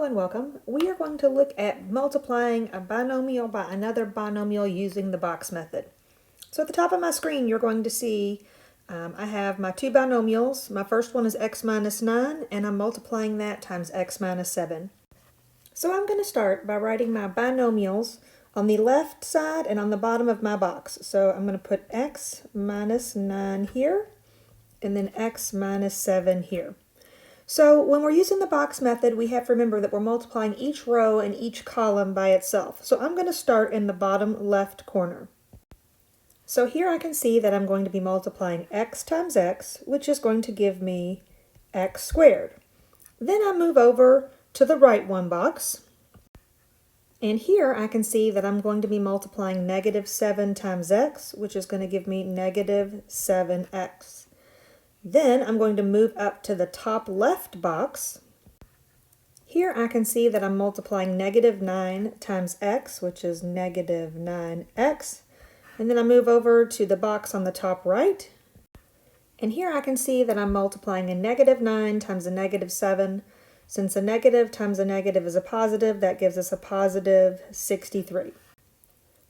and welcome. We are going to look at multiplying a binomial by another binomial using the box method. So at the top of my screen you're going to see I have my two binomials. My first one is x minus 9 and I'm multiplying that times x minus 7. So I'm going to start by writing my binomials on the left side and on the bottom of my box. So I'm going to put x minus 9 here and then x minus 7 here. So when we're using the box method, we have to remember that we're multiplying each row and each column by itself. So I'm going to start in the bottom left corner. So here I can see that I'm going to be multiplying x times x, which is going to give me x squared. Then I move over to the right one box. And here I can see that I'm going to be multiplying negative 7 times x, which is going to give me negative 7x. Then I'm going to move up to the top left box. Here I can see that I'm multiplying negative 9 times x, which is negative 9x. And then I move over to the box on the top right. And here I can see that I'm multiplying a negative 9 times a negative 7. Since a negative times a negative is a positive, that gives us a positive 63.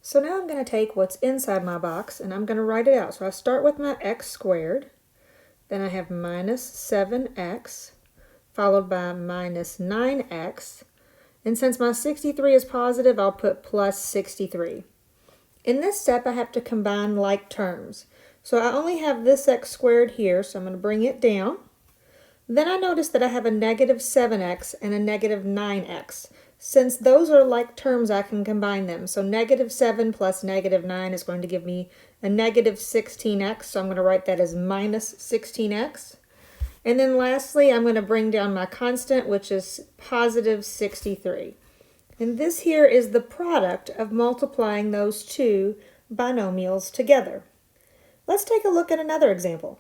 So now I'm going to take what's inside my box and I'm going to write it out. So I start with my x squared. Then I have minus 7x, followed by minus 9x. And since my 63 is positive, I'll put plus 63. In this step, I have to combine like terms. So I only have this x squared here, so I'm going to bring it down. Then I notice that I have a negative 7x and a negative 9x. Since those are like terms, I can combine them. So negative 7 plus negative 9 is going to give me a negative 16x, so I'm going to write that as minus 16x. And then lastly, I'm going to bring down my constant, which is positive 63. And this here is the product of multiplying those two binomials together. Let's take a look at another example.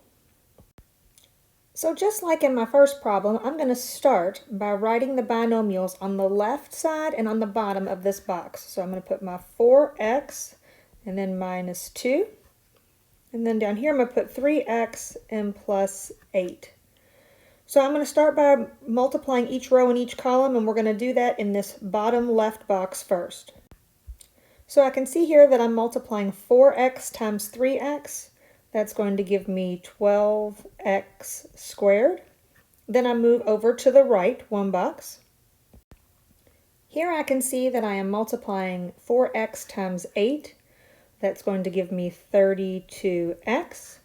So just like in my first problem, I'm going to start by writing the binomials on the left side and on the bottom of this box. So I'm going to put my 4x and then minus 2. And then down here I'm going to put 3x and plus 8. So I'm going to start by multiplying each row and each column, and we're going to do that in this bottom left box first. So I can see here that I'm multiplying 4x times 3x. That's going to give me 12x squared. Then I move over to the right one box. Here I can see that I am multiplying 4x times 8. That's going to give me 32x.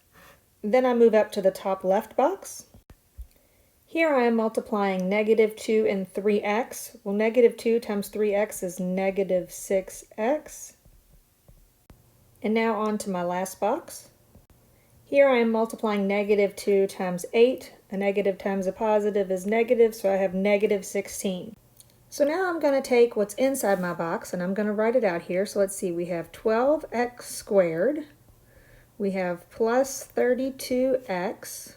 Then I move up to the top left box. Here I am multiplying negative 2 and 3x. Well, negative 2 times 3x is negative 6x. And now on to my last box. Here I am multiplying negative 2 times 8. A negative times a positive is negative, so I have negative 16. So now I'm going to take what's inside my box and I'm going to write it out here. So let's see, we have 12x squared. We have plus 32x.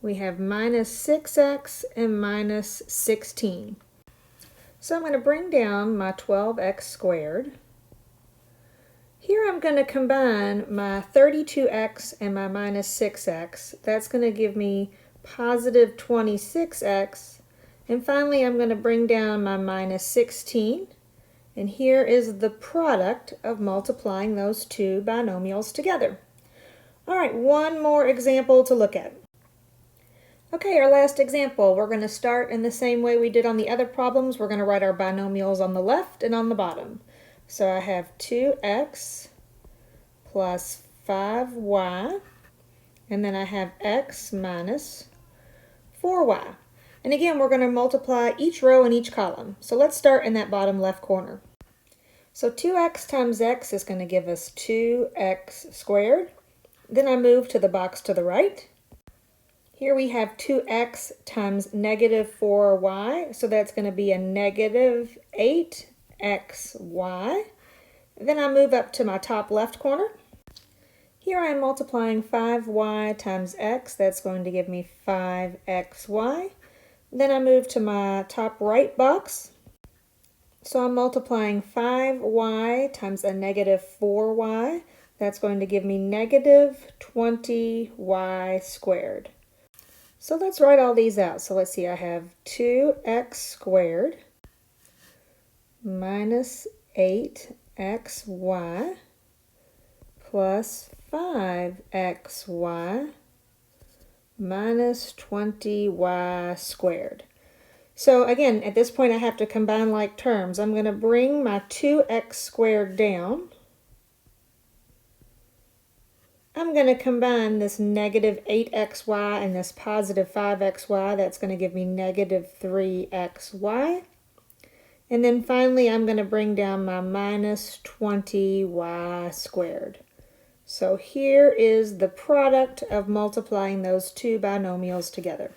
We have minus 6x and minus 16. So I'm going to bring down my 12x squared. Here I'm going to combine my 32x and my minus 6x. That's going to give me positive 26x. And finally I'm going to bring down my minus 16. And here is the product of multiplying those two binomials together. All right, one more example to look at. Okay, our last example. We're going to start in the same way we did on the other problems. We're going to write our binomials on the left and on the bottom. So I have 2x plus 5y, and then I have x minus 4y. And again, we're going to multiply each row and each column. So let's start in that bottom left corner. So 2x times x is going to give us 2x squared. Then I move to the box to the right. Here we have 2x times negative 4y, so that's going to be a negative 8xy. Then I move up to my top left corner. Here I am multiplying 5y times x, that's going to give me 5xy. Then I move to my top right box. So I'm multiplying 5y times a negative 4y, that's going to give me negative 20y squared. So let's write all these out. So let's see, I have 2x squared minus 8xy plus 5xy minus 20y squared. So again, at this point I have to combine like terms. I'm going to bring my 2x squared down. I'm going to combine this negative 8xy and this positive 5xy. That's going to give me negative 3xy. And then finally I'm going to bring down my minus 20y squared. So here is the product of multiplying those two binomials together.